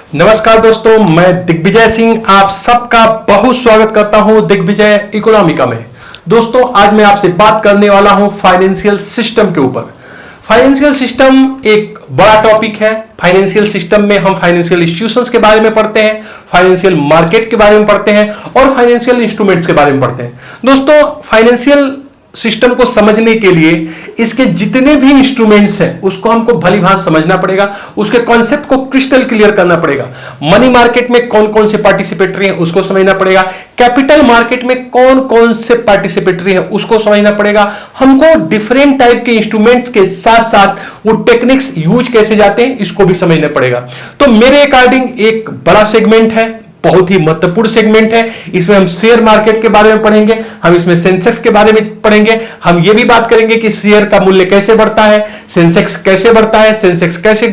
नमस्कार दोस्तों, मैं दिग्विजय सिंह आप सबका बहुत स्वागत करता हूं दिग्विजय इकोनॉमिका में। दोस्तों, आज मैं आपसे बात करने वाला हूं फाइनेंशियल सिस्टम के ऊपर। फाइनेंशियल सिस्टम एक बड़ा टॉपिक है। फाइनेंशियल सिस्टम में हम फाइनेंशियल इंस्टीट्यूशंस के बारे में पढ़ते हैं, फाइनेंशियल मार्केट के बारे में पढ़ते हैं और फाइनेंशियल इंस्ट्रूमेंट्स के बारे में पढ़ते हैं। दोस्तों, फाइनेंशियल सिस्टम को समझने के लिए इसके जितने भी इंस्ट्रूमेंट्स हैं उसको हमको भली भांति समझना पड़ेगा, उसके कॉन्सेप्ट को क्रिस्टल क्लियर करना पड़ेगा। मनी मार्केट में कौन कौन से पार्टिसिपेटरी हैं उसको समझना पड़ेगा, कैपिटल मार्केट में कौन कौन से पार्टिसिपेटरी हैं उसको समझना पड़ेगा। हमको डिफरेंट टाइप के इंस्ट्रूमेंट्स के साथ साथ वो टेक्निक्स यूज कैसे जाते हैं इसको भी समझना पड़ेगा। तो मेरे अकॉर्डिंग एक बड़ा सेगमेंट है, बहुत ही महत्वपूर्ण सेगमेंट है। इसमें हम शेयर मार्केट के बारे में पढ़ेंगे, हम इसमें सेंसेक्स के बारे में पढ़ेंगे, हम ये भी बात करेंगे कि शेयर का मूल्य कैसे बढ़ता है, सेंसेक्स कैसे बढ़ता है, सेंसेक्स कैसे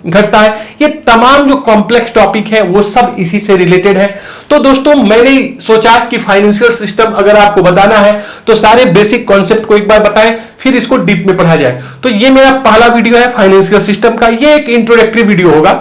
घटता है। ये तमाम जो कॉम्प्लेक्स टॉपिक है वो सब इसी से रिलेटेड है। तो दोस्तों, मैंने सोचा कि फाइनेंशियल सिस्टम अगर आपको बताना है तो सारे बेसिक कॉन्सेप्ट को एक बार बताएं, फिर इसको डीप में पढ़ा जाए। तो ये मेरा पहला वीडियो है फाइनेंशियल सिस्टम का। ये एक इंट्रोडक्टरी वीडियो होगा,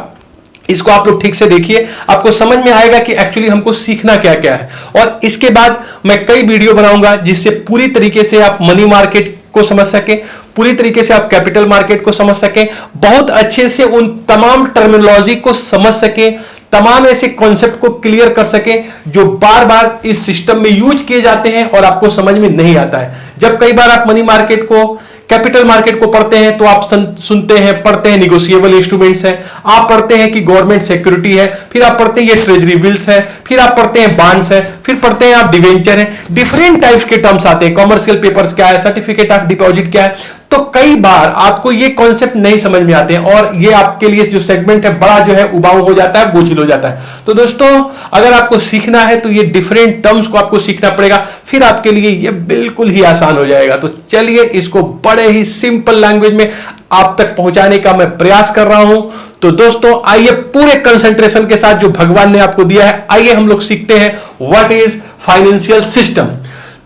इसको आप लोग ठीक से देखिए, आपको समझ में आएगा कि एक्चुअली हमको सीखना क्या क्या है। और इसके बाद मैं कई वीडियो बनाऊंगा जिससे पूरी तरीके से आप मनी मार्केट को समझ सकें, पूरी तरीके से आप कैपिटल मार्केट को समझ सकें, बहुत अच्छे से उन तमाम टर्मिनोलॉजी को समझ सकें, तमाम ऐसे कॉन्सेप्ट को क्लियर कर सकें जो बार बार इस सिस्टम में यूज किए जाते हैं और आपको समझ में नहीं आता है। जब कई बार आप मनी मार्केट को, कैपिटल मार्केट को पढ़ते हैं तो आप सुनते हैं, पढ़ते हैं निगोशिएबल इंस्ट्रूमेंट्स है, आप पढ़ते हैं कि गवर्नमेंट सिक्योरिटी है, फिर आप पढ़ते हैं ये ट्रेजरी बिल्स है, फिर आप पढ़ते हैं बॉन्ड्स है, फिर पढ़ते हैं आप डिवेंचर है। डिफरेंट टाइप्स के टर्म्स आते हैं, कॉमर्शियल पेपर्स क्या है, सर्टिफिकेट ऑफ डिपॉजिट क्या है। तो कई बार आपको ये कॉन्सेप्ट नहीं समझ में आते हैं और ये आपके लिए जो सेगमेंट है बड़ा जो है उबाऊ हो जाता है, बोझिल हो जाता है। तो दोस्तों, अगर आपको सीखना है तो ये डिफरेंट टर्म्स को आपको सीखना पड़ेगा, फिर आपके लिए ये बिल्कुल ही आसान हो जाएगा। तो चलिए, इसको बड़े ही सिंपल लैंग्वेज में आप तक पहुंचाने का मैं प्रयास कर रहा हूं। तो दोस्तों, आइए पूरे कंसंट्रेशन के साथ जो भगवान ने आपको दिया है, आइए हम लोग सीखते हैं व्हाट इज फाइनेंशियल सिस्टम।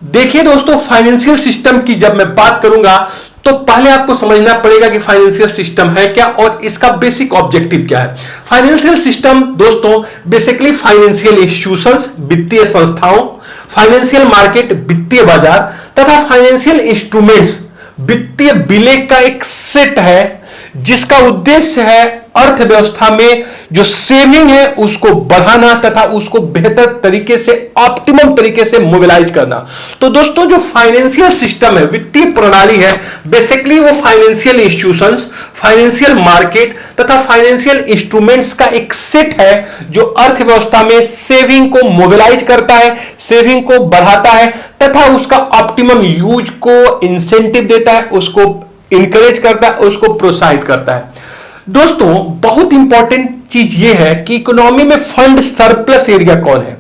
देखिए दोस्तों, फाइनेंशियल सिस्टम की जब मैं बात करूंगा तो पहले आपको समझना पड़ेगा कि फाइनेंशियल सिस्टम है क्या और इसका बेसिक ऑब्जेक्टिव क्या है। फाइनेंशियल सिस्टम दोस्तों बेसिकली फाइनेंशियल इंस्टीट्यूशंस, वित्तीय संस्थाओं, फाइनेंशियल मार्केट, वित्तीय बाजार तथा फाइनेंशियल इंस्ट्रूमेंट्स, वित्तीय विलेय का एक सेट है जिसका उद्देश्य है अर्थव्यवस्था में जो सेविंग है उसको बढ़ाना तथा उसको बेहतर तरीके से, ऑप्टिमम तरीके से मोबिलाइज करना। तो दोस्तों, जो फाइनेंशियल सिस्टम है, वित्तीय प्रणाली है, बेसिकली वो फाइनेंशियल इंस्टीट्यूशंस, फाइनेंशियल मार्केट तथा फाइनेंशियल इंस्ट्रूमेंट्स का एक सेट है जो अर्थव्यवस्था में सेविंग को मोबिलाइज करता है, सेविंग को बढ़ाता है तथा उसका ऑप्टिमम यूज को इंसेंटिव देता है, उसको इंकरेज करता है, उसको प्रोत्साहित करता है। दोस्तों, बहुत इंपॉर्टेंट चीज यह है कि इकोनॉमी में फंड सरप्लस एरिया कौन है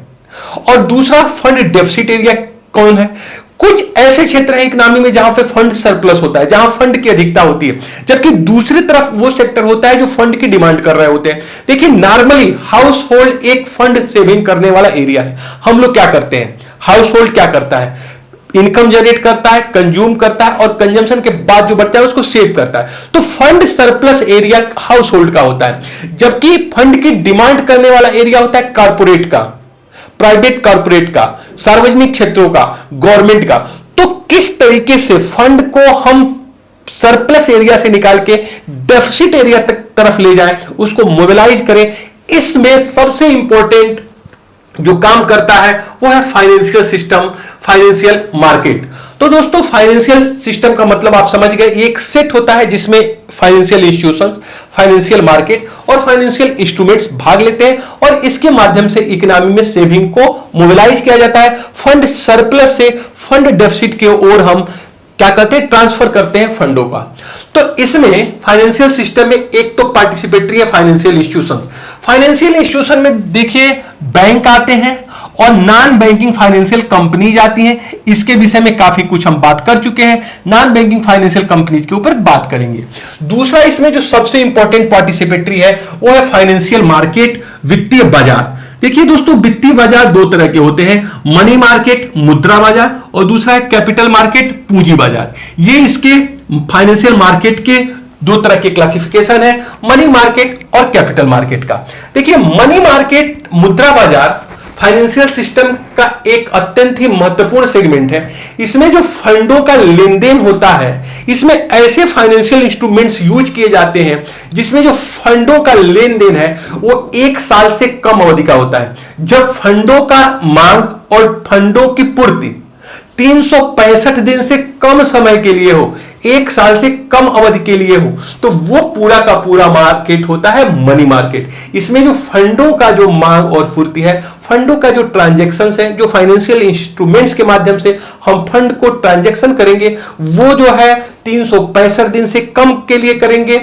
और दूसरा फंड डेफिसिट एरिया कौन है। कुछ ऐसे क्षेत्र हैं इकोनॉमी में जहां पे फंड सरप्लस होता है, जहां फंड की अधिकता होती है, जबकि दूसरी तरफ वो सेक्टर होता है जो फंड की डिमांड कर रहे होते हैं। देखिए, नॉर्मली हाउस होल्ड एक फंड सेविंग करने वाला एरिया है। हम लोग क्या करते हैं, हाउस होल्ड क्या करता है, इनकम जनरेट करता है, कंज्यूम करता है और कंजम्पशन के बाद जो बचता है उसको सेव करता है। तो fund surplus area house hold का होता है, जबकि फंड की डिमांड करने वाला एरिया होता है कॉर्पोरेट का, प्राइवेट कॉर्पोरेट का, सार्वजनिक क्षेत्रों का, गवर्नमेंट का। तो किस तरीके से फंड को हम सरप्लस एरिया से निकाल के डेफिसिट एरिया तक तरफ ले जाएं, उसको मोबिलाइज करें, इसमें सबसे इंपॉर्टेंट जो काम करता है वो है फाइनेंशियल सिस्टम, फाइनेंशियल मार्केट। तो दोस्तों, फाइनेंशियल सिस्टम का मतलब आप समझ गए, एक सेट होता है जिसमें फाइनेंशियल इंस्टीट्यूशंस, फाइनेंशियल मार्केट और फाइनेंशियल इंस्ट्रूमेंट्स भाग लेते हैं और इसके माध्यम से इकोनॉमी में सेविंग को मोबिलाइज किया जाता है। फंड सरप्लस से फंड डेफिसिट की ओर हम क्या करते हैं, ट्रांसफर करते हैं फंडों का। तो इसमें फाइनेंशियल सिस्टम में एक तो पार्टिसिपेटरी है फाइनेंशियल इंस्टीट्यूशंस। फाइनेंशियल इंस्टीट्यूशन में देखिए बैंक आते हैं और नॉन बैंकिंग फाइनेंशियल कंपनीज आती हैं। इसके विषय में काफी कुछ हम बात कर चुके हैं, नॉन बैंकिंग फाइनेंशियल कंपनीज के ऊपर बात करेंगे। दूसरा, इसमें जो सबसे इंपॉर्टेंट पार्टिसिपेटरी है वो है फाइनेंशियल मार्केट, वित्तीय बाजार। देखिए दोस्तों, वित्तीय बाजार दो तरह के होते हैं, मनी मार्केट मुद्रा बाजार और दूसरा है कैपिटल मार्केट पूंजी बाजार। ये इसके फाइनेंशियल मार्केट के दो तरह के क्लासिफिकेशन है, मनी मार्केट और कैपिटल मार्केट का। देखिए, मनी मार्केट, मुद्रा बाजार फाइनेंशियल सिस्टम का एक अत्यंत ही महत्वपूर्ण सेगमेंट है। इसमें जो फंडों का लेन देन होता है, इसमें ऐसे फाइनेंशियल इंस्ट्रूमेंट्स यूज किए जाते हैं जिसमें जो फंडों का लेन देन है वो 1 साल से कम अवधि का होता है। जब फंडों का मांग और फंडों की पूर्ति 365 दिन से कम समय के लिए हो, 1 साल से कम अवधि के लिए हो, तो वो पूरा का पूरा मार्केट होता है मनी मार्केट। इसमें जो फंडों का जो मांग और पूर्ति है, फंडों का जो ट्रांजैक्शन है, जो फाइनेंशियल इंस्ट्रूमेंट्स के माध्यम से हम फंड को ट्रांजैक्शन करेंगे, वो जो है 365 दिन से कम के लिए करेंगे।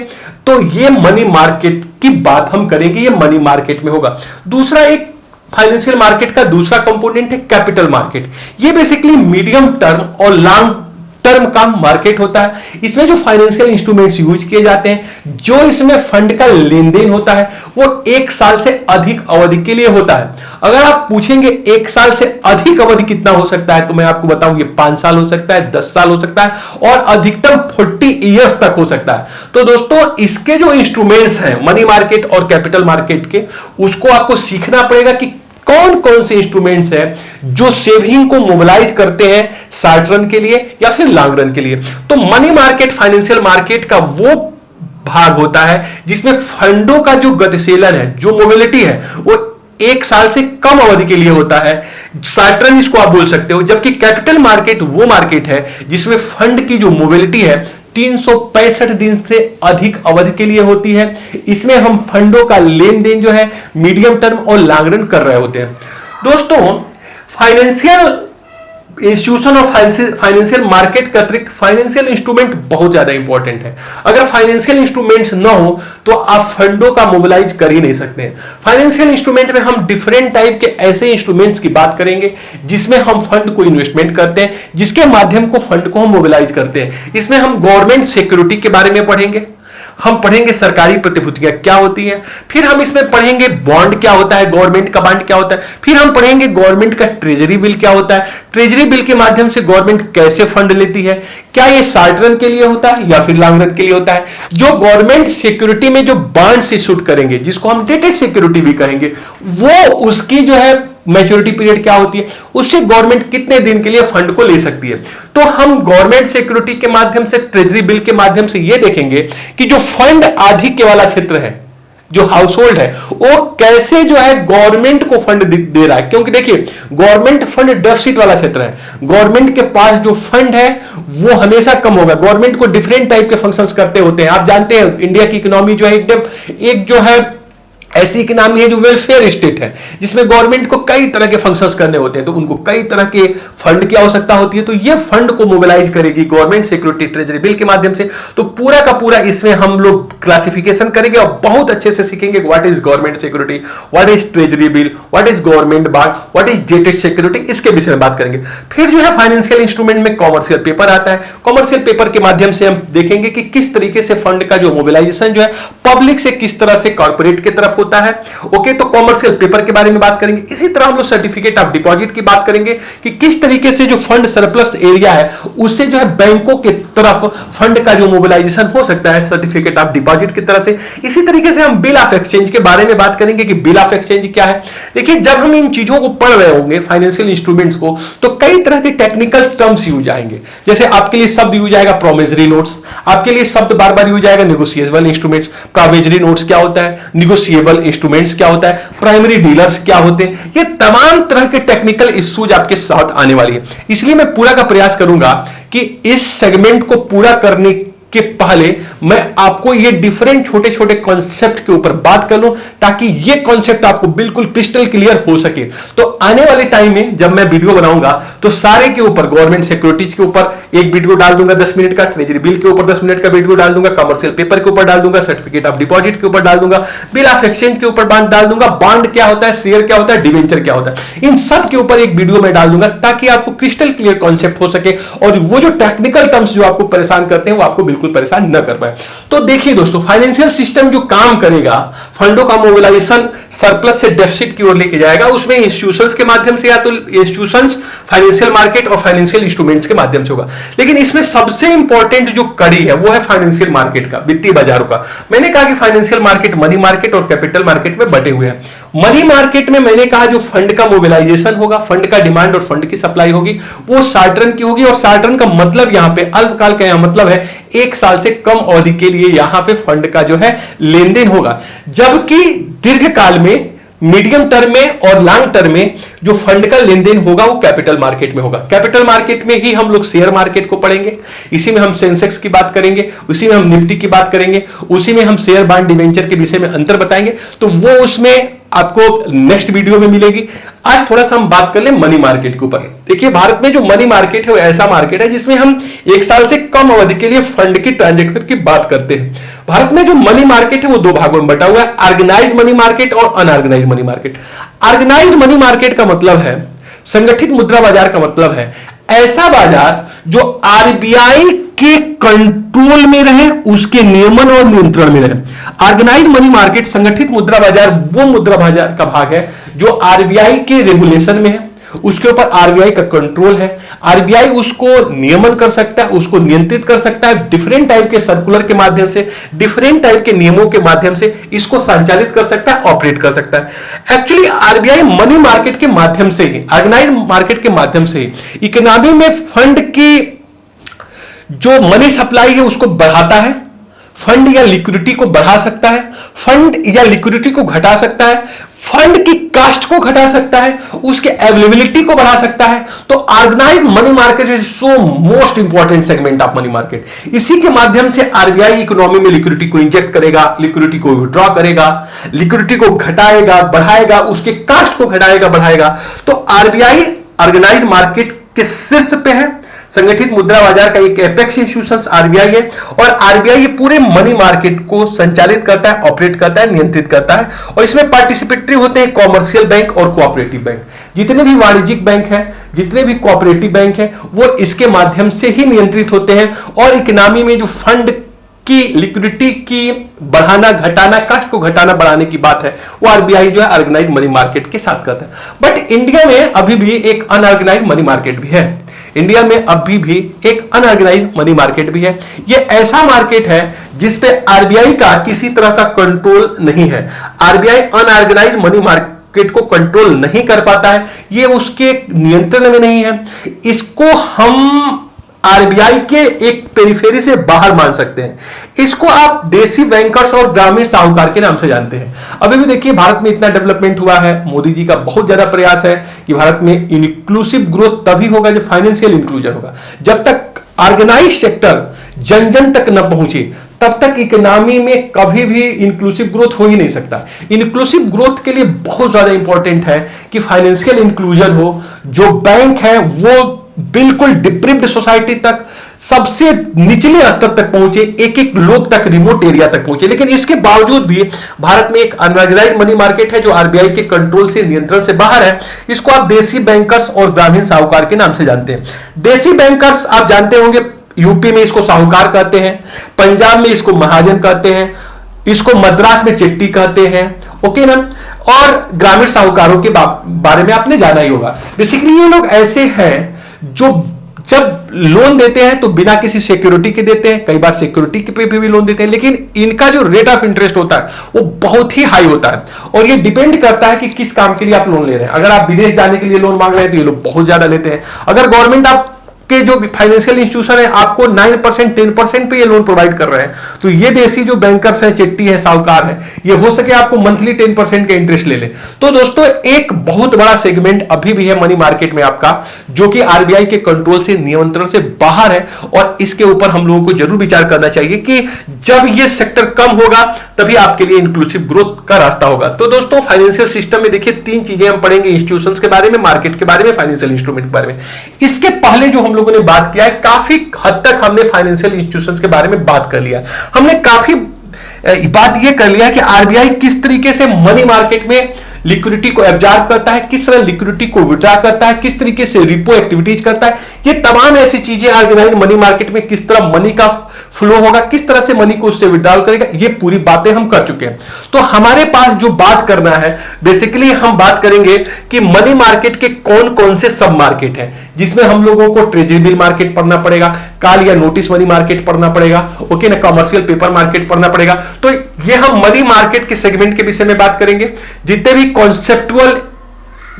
तो ये मनी मार्केट की बात हम करेंगे, ये मनी मार्केट में होगा। दूसरा, एक फाइनेंशियल मार्केट का दूसरा कंपोनेंट है कैपिटल मार्केट। ये बेसिकली मीडियम टर्म और लॉन्ग टर्म का मार्केट होता है। इसमें जो फाइनेंशियल इंस्ट्रूमेंट्स यूज किए जाते हैं, जो इसमें फंड का लेन देन होता है, वो 1 साल से अधिक अवधि के लिए होता है। अगर आप पूछेंगे 1 साल से अधिक अवधि कितना हो सकता है, तो मैं आपको बताऊं, ये 5 साल हो सकता है, 10 साल हो सकता है और अधिकतम 40 ईयर्स तक हो सकता है। तो दोस्तों, इसके जो इंस्ट्रूमेंट्स हैं मनी मार्केट और कैपिटल मार्केट के, उसको आपको सीखना पड़ेगा कि कौन कौन से इंस्ट्रूमेंट्स हैं जो सेविंग को मोबिलाइज करते हैं शॉर्ट रन के लिए या फिर लॉन्ग रन के लिए। तो मनी मार्केट फाइनेंशियल मार्केट का वो भाग होता है जिसमें फंडों का जो गतिशीलन है, जो मोबिलिटी है, वो 1 साल से कम अवधि के लिए होता है। शॉर्ट रन इसको आप बोल सकते हो। जबकि कैपिटल मार्केट वो मार्केट है जिसमें फंड की जो मोबिलिटी है 365 दिन से अधिक अवधि के लिए होती है। इसमें हम फंडों का लेन देन जो है मीडियम टर्म और लॉन्ग रन कर रहे होते हैं। दोस्तों, फाइनेंशियल इंस्टीट्यूशन और फाइनेंशियल मार्केट का अतिरिक्त फाइनेंशियल इंस्ट्रूमेंट बहुत ज्यादा इंपॉर्टेंट है। अगर फाइनेंशियल इंस्ट्रूमेंट्स ना हो तो आप फंडों का मोबिलाइज कर ही नहीं सकते हैं। फाइनेंशियल इंस्ट्रूमेंट में हम डिफरेंट टाइप के ऐसे इंस्ट्रूमेंट्स की बात करेंगे जिसमें हम फंड को इन्वेस्टमेंट करते हैं, जिसके माध्यम को फंड को हम मोबिलाइज करते हैं। इसमें हम गवर्नमेंट सिक्योरिटी के बारे में पढ़ेंगे, हम पढ़ेंगे सरकारी प्रतिभूतियां क्या होती हैं, फिर हम इसमें पढ़ेंगे बॉन्ड क्या होता है, गवर्नमेंट का बॉन्ड क्या होता है, फिर हम पढ़ेंगे गवर्नमेंट का ट्रेजरी बिल क्या होता है, ट्रेजरी बिल के माध्यम से गवर्नमेंट कैसे फंड लेती है, क्या ये शॉर्ट रन के लिए होता है या फिर लॉन्ग रन के लिए होता है। जो गवर्नमेंट सिक्योरिटी में जो बॉन्ड्स इशू करेंगे, जिसको हम डेटेड सिक्योरिटी भी कहेंगे, वो उसकी जो है मैच्योरिटी पीरियड क्या होती है, उससे गवर्नमेंट कितने दिन के लिए फंड को ले सकती है। तो हम गवर्नमेंट सिक्योरिटी के माध्यम से, ट्रेजरी बिल के माध्यम से ये देखेंगे कि जो फंड आधिक्य वाला क्षेत्र है, जो हाउस होल्ड है, वो कैसे जो है गवर्नमेंट को फंड दे रहा है। क्योंकि देखिए, गवर्नमेंट फंड डेफिसिट वाला क्षेत्र है। गवर्नमेंट के पास जो फंड है वो हमेशा कम होगा। गवर्नमेंट को डिफरेंट टाइप के फंक्शंस करते होते हैं। आप जानते हैं इंडिया की इकोनॉमी जो है एक जो है ऐसी इकोनॉमी है जो वेलफेयर स्टेट है, जिसमें गवर्नमेंट को कई तरह के फंक्शंस करने होते हैं, तो उनको कई तरह के फंड की आवश्यकता होती है। तो ये फंड को मोबिलाइज करेगी गवर्नमेंट सिक्योरिटी ट्रेजरी बिल के माध्यम से। तो पूरा का पूरा इसमें हम लोग क्लासिफिकेशन करेंगे और बहुत अच्छे से सीखेंगे what is government security, what is treasury bill, what is government bond, what is dated security, इसके विषय में बात करेंगे। फिर जो है फाइनेंशियल इंस्ट्रूमेंट में कॉमर्शियल पेपर आता है। कॉमर्शियल पेपर के माध्यम से हम देखेंगे कि किस तरीके से फंड का जो मोबिलाइजेशन जो है पब्लिक से किस तरह से कॉर्पोरेट की तरफ होता है। ओके, तो कॉमर्शियल पेपर के बारे में बात करेंगे। इसी तरह हम लोग सर्टिफिकेट ऑफ डिपॉजिट की बात करेंगे कि किस तरीके से जो फंड सरप्लस एरिया है उससे जो है बैंकों की तरफ फंड का जो मोबिलाइजेशन हो सकता है सर्टिफिकेट ऑफ डिपॉजिट की तरह से। इसी तरीके से हम बिल ऑफ एक्सचेंज के बारे में बात करेंगे कि बिल ऑफ एक्सचेंज क्या है। देखिए, जब हम इन चीजों को पढ़ रहे होंगे फाइनेंशियल इंस्ट्रूमेंट्स को, तो कई तरह के टेक्निकल टर्म्स यूज आएंगे। जैसे आपके लिए शब्द यूज आएगा प्रोमिसरी नोट्स, आपके लिए शब्द बार बार यूज आएगा नेगोशिएबल इंस्ट्रूमेंट्स। प्रोमिसरी नोट्स क्या होता है, नेगोशिएबल इंस्ट्रूमेंट्स क्या होता है, प्राइमरी डीलर्स क्या होते हैं, ये तमाम तरह के टेक्निकल इश्यूज आपके साथ आने वाली है। इसलिए मैं पूरा का प्रयास करूंगा कि इस सेगमेंट को पूरा करने के पहले मैं आपको ये डिफरेंट छोटे छोटे कॉन्सेप्ट के ऊपर बात कर लूं, ताकि ये कॉन्सेप्ट आपको बिल्कुल क्रिस्टल क्लियर हो सके। तो आने वाले टाइम में जब मैं वीडियो बनाऊंगा तो सारे के ऊपर, गवर्नमेंट सिक्योरिटीज के ऊपर एक वीडियो डाल दूंगा 10 मिनट का, ट्रेजरी बिल के ऊपर 10 मिनट का वीडियो डाल दूंगा, कमर्शियल पेपर के ऊपर डाल दूंगा, सर्टिफिकेट ऑफ डिपॉजिट के ऊपर डाल दूंगा, बिल ऑफ एक्सचेंज के ऊपर डाल दूंगा, बॉन्ड क्या होता है, शेयर क्या होता है, डिवेंचर क्या होता है, इन सब के ऊपर एक वीडियो में डाल दूंगा, ताकि आपको क्रिस्टल क्लियर कॉन्सेप्ट हो सके और वो जो टेक्निकल टर्म्स जो आपको परेशान करते हैं वो आपको बिल्कुल बिल्कुल परेशान न कर पाए। तो देखिए दोस्तों, फाइनेंशियल सिस्टम जो काम करेगा, फंडों का मोबिलाइजेशन सरप्लस से डेफिसिट की ओर लेके जाएगा, उसमें इंस्टीट्यूशंस के माध्यम से या तो इंस्टीट्यूशंस, फाइनेंशियल मार्केट और फाइनेंशियल इंस्ट्रूमेंट्स के माध्यम से होगा। लेकिन इसमें सबसे इंपॉर्टेंट जो कड़ी है वो है फाइनेंशियल मार्केट का, वित्तीय बाजारों का। मैंने कहा कि फाइनेंशियल मार्केट मनी मार्केट और कैपिटल मार्केट में बटे हुए हैं। मनी मार्केट में मैंने कहा जो फंड का मोबिलाइजेशन होगा, फंड का डिमांड और फंड की सप्लाई होगी, वो शॉर्ट रन की होगी। और शॉर्ट रन का मतलब यहां पे अल्पकाल का यहां मतलब है 1 साल से कम अवधि के लिए यहां पे फंड का जो है लेन देन होगा। जबकि दीर्घकाल में, मीडियम टर्म में और लॉन्ग टर्म में जो फंड का लेन देन होगा वो कैपिटल मार्केट में होगा। कैपिटल मार्केट में ही हम लोग शेयर मार्केट को पढ़ेंगे, इसी में हम सेंसेक्स की बात करेंगे, उसी में हम निफ्टी की बात करेंगे, उसी में हम शेयर बांड डिवेंचर के विषय में अंतर बताएंगे। तो वो उसमें आपको नेक्स्ट वीडियो में मिलेगी। आज थोड़ा सा हम बात कर ले मनी मार्केट के ऊपर। देखिए, भारत में जो मनी मार्केट है वो ऐसा मार्केट है जिसमें हम 1 साल से कम अवधि के लिए फंड की ट्रांजैक्शन की बात करते हैं। भारत में जो मनी मार्केट है वो 2 भागों में बटा हुआ है, ऑर्गेनाइज्ड मनी मार्केट और unorganised money market. Organised money market का मतलब है, संगठित मुद्रा बाजार का मतलब है ऐसा बाजार जो आरबीआई के कंट्रोल में रहे, उसके नियमन और नियंत्रण में रहे। ऑर्गेनाइज्ड मनी मार्केट, संगठित मुद्रा बाजार, वो मुद्रा बाजार का भाग है जो आरबीआई के रेगुलेशन में है, उसके ऊपर आरबीआई का कंट्रोल है। आरबीआई उसको नियमन कर सकता है, उसको नियंत्रित कर सकता है, डिफरेंट टाइप के सर्कुलर के माध्यम से, डिफरेंट टाइप के नियमों के माध्यम से इसको संचालित कर सकता है, ऑपरेट कर सकता है। एक्चुअली आरबीआई मनी मार्केट के माध्यम से ही, ऑर्गेनाइज्ड मार्केट के माध्यम से ही इकोनॉमी में फंड की जो मनी सप्लाई है उसको बढ़ाता है, फंड या लिक्विडिटी को बढ़ा सकता है, फंड या लिक्विडिटी को घटा सकता है, फंड की कास्ट को घटा सकता है, उसके अवेलेबिलिटी को बढ़ा सकता है। तो organised money market is so most important segment of money market. इसी के माध्यम से आरबीआई इकोनॉमी में लिक्विडिटी को इंजेक्ट करेगा, लिक्विडिटी को विड्रॉ करेगा, लिक्विडिटी को घटाएगा, बढ़ाएगा, उसके कास्ट को घटाएगा, बढ़ाएगा। तो आरबीआई ऑर्गेनाइज्ड मार्केट के शीर्ष पे है। संगठित मुद्रा बाजार का एक एपेक्स इंस्टीट्यूशन आरबीआई है और आरबीआई ये पूरे मनी मार्केट को संचालित करता है, ऑपरेट करता है, नियंत्रित करता है। और इसमें पार्टिसिपेटरी होते हैं कॉमर्शियल बैंक और कोऑपरेटिव बैंक। जितने भी वाणिज्यिक बैंक हैं, जितने भी कोऑपरेटिव बैंक हैं, वो इसके माध्यम से ही नियंत्रित होते हैं। और इकोनॉमी में जो फंड की लिक्विडिटी की बढ़ाना, घटाना, कास्ट को घटाना, बढ़ाने की बात है, वो आरबीआई जो है ऑर्गेनाइज्ड मनी मार्केट के साथ करता है। बट इंडिया में अभी भी एक अनऑर्गेनाइज्ड मनी मार्केट भी है। इंडिया में अभी भी एक अनऑर्गेनाइज्ड मनी मार्केट भी है। ये ऐसा मार्केट है जिस पे आरबीआई का किसी तरह का कंट्रोल नहीं है। आरबीआई अनऑर्गेनाइज्ड मनी मार्केट को कंट्रोल नहीं कर पाता है, ये उसके नियंत्रण में नहीं है। इसको हम आरबीआई के एक पेरिफेरी से बाहर मान सकते हैं। इसको आप देसी बैंकर्स और ग्रामीण साहूकार के नाम से जानते हैं। अभी भी देखिए, भारत में इतना डेवलपमेंट हुआ है, मोदी जी का बहुत ज्यादा प्रयास है कि भारत में इंक्लूसिव ग्रोथ तभी होगा जब फाइनेंशियल इंक्लूजन होगा। जब तक ऑर्गेनाइज सेक्टर जन जन तक न पहुंचे तब तक इकोनॉमी में कभी भी इंक्लूसिव ग्रोथ हो ही नहीं सकता। इंक्लूसिव ग्रोथ के लिए बहुत ज्यादा इंपॉर्टेंट है कि फाइनेंशियल इंक्लूजन हो, जो बैंक है वो बिल्कुल डिप्रिव्ड सोसाइटी तक, सबसे निचले स्तर तक पहुंचे, एक एक लोग तक, रिमोट एरिया तक पहुंचे। लेकिन इसके बावजूद भी भारत में एक अनऑर्गेनाइज्ड मनी मार्केट है जो आरबीआई के कंट्रोल से, नियंत्रण से बाहर है। इसको आप देसी बैंकर्स और ग्रामीण साहूकार के नाम से जानते हैं। देसी बैंकर्स आप जानते होंगे, यूपी में इसको साहूकार कहते हैं, पंजाब में इसको महाजन कहते हैं, इसको मद्रास में चिट्टी कहते हैं। ओके ना। और ग्रामीण साहूकारों के बारे में आपने जाना ही होगा। बेसिकली ये लोग ऐसे हैं जो जब लोन देते हैं तो बिना किसी सिक्योरिटी के देते हैं, कई बार सिक्योरिटी पे भी लोन देते हैं, लेकिन इनका जो रेट ऑफ इंटरेस्ट होता है वो बहुत ही हाई होता है। और ये डिपेंड करता है कि किस काम के लिए आप लोन ले रहे हैं। अगर आप विदेश जाने के लिए लोन मांग रहे हैं तो ये लोग बहुत ज्यादा लेते हैं। अगर गवर्नमेंट आप के जो फाइनेंशियल इंस्टीट्यूशन है आपको 9%, 10% पे ये लोन प्रोवाइड कर रहे हैं, तो ये देसी जो बैंकर्स हैं, चिट्टी है, साहूकार है, ये हो सके आपको मंथली 10% के इंटरेस्ट ले ले। तो दोस्तों, एक बहुत बड़ा सेगमेंट अभी भी है मनी मार्केट में आपका, जो कि आरबीआई के कंट्रोल से, नियंत्रण से बाहर है। और इसके ऊपर हम लोगों को जरूर विचार करना चाहिए कि जब ये सेक्टर कम होगा तभी आपके लिए इंक्लूसिव ग्रोथ का रास्ता होगा। तो दोस्तों, फाइनेंशियल सिस्टम में देखिए 3 चीजें हम पढ़ेंगे, इंस्टीट्यूशंस के बारे में, मार्केट के बारे में, फाइनेंशियल इंस्ट्रूमेंट के बारे में। इसके पहले जो हम लोगों ने बात किया है, काफी हद तक हमने फाइनेंशियल इंस्टीट्यूशंस के बारे में बात कर लिया। हमने काफी बात यह कर लिया कि आरबीआई किस तरीके से मनी मार्केट में लिक्विडिटी को एब्जॉर्ब करता है, किस तरह लिक्विडिटी को विड्रॉ करता है, किस तरीके से रिपो एक्टिविटीज करता है, ये तमाम ऐसी चीजें ऑर्गेनाइज मनी मार्केट में किस तरह मनी का फ्लो होगा, किस तरह से मनी को उससे विड्रॉल करेगा, ये पूरी बातें हम कर चुके हैं। तो हमारे पास जो बात करना है बेसिकली हम बात करेंगे कि मनी मार्केट के कौन कौन से सब मार्केट है, जिसमें हम लोगों को ट्रेजरी बिल मार्केट पढ़ना पड़ेगा, कॉल या नोटिस मनी मार्केट पढ़ना पड़ेगा, ओके ना, कमर्शियल पेपर मार्केट पढ़ना पड़ेगा। तो ये हम मनी मार्केट के सेगमेंट के विषय में बात करेंगे, जितने भी कॉन्सेप्टुअल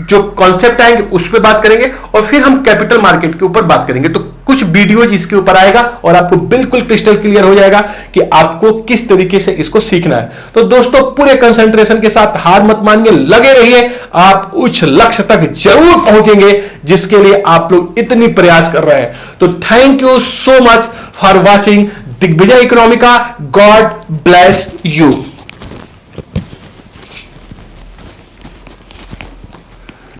जो कॉन्सेप्ट आएंगे उस पर बात करेंगे, और फिर हम कैपिटल मार्केट के ऊपर बात करेंगे। तो कुछ वीडियोज इसके ऊपर आएगा और आपको बिल्कुल क्रिस्टल क्लियर हो जाएगा कि आपको किस तरीके से इसको सीखना है। तो दोस्तों पूरे कंसंट्रेशन के साथ हार मत मानिए, लगे रहिए, आप उच्च लक्ष्य तक जरूर पहुंचेंगे जिसके लिए आप लोग इतनी प्रयास कर रहे हैं। तो thank you so much for watching Digvijay Economica. God bless you.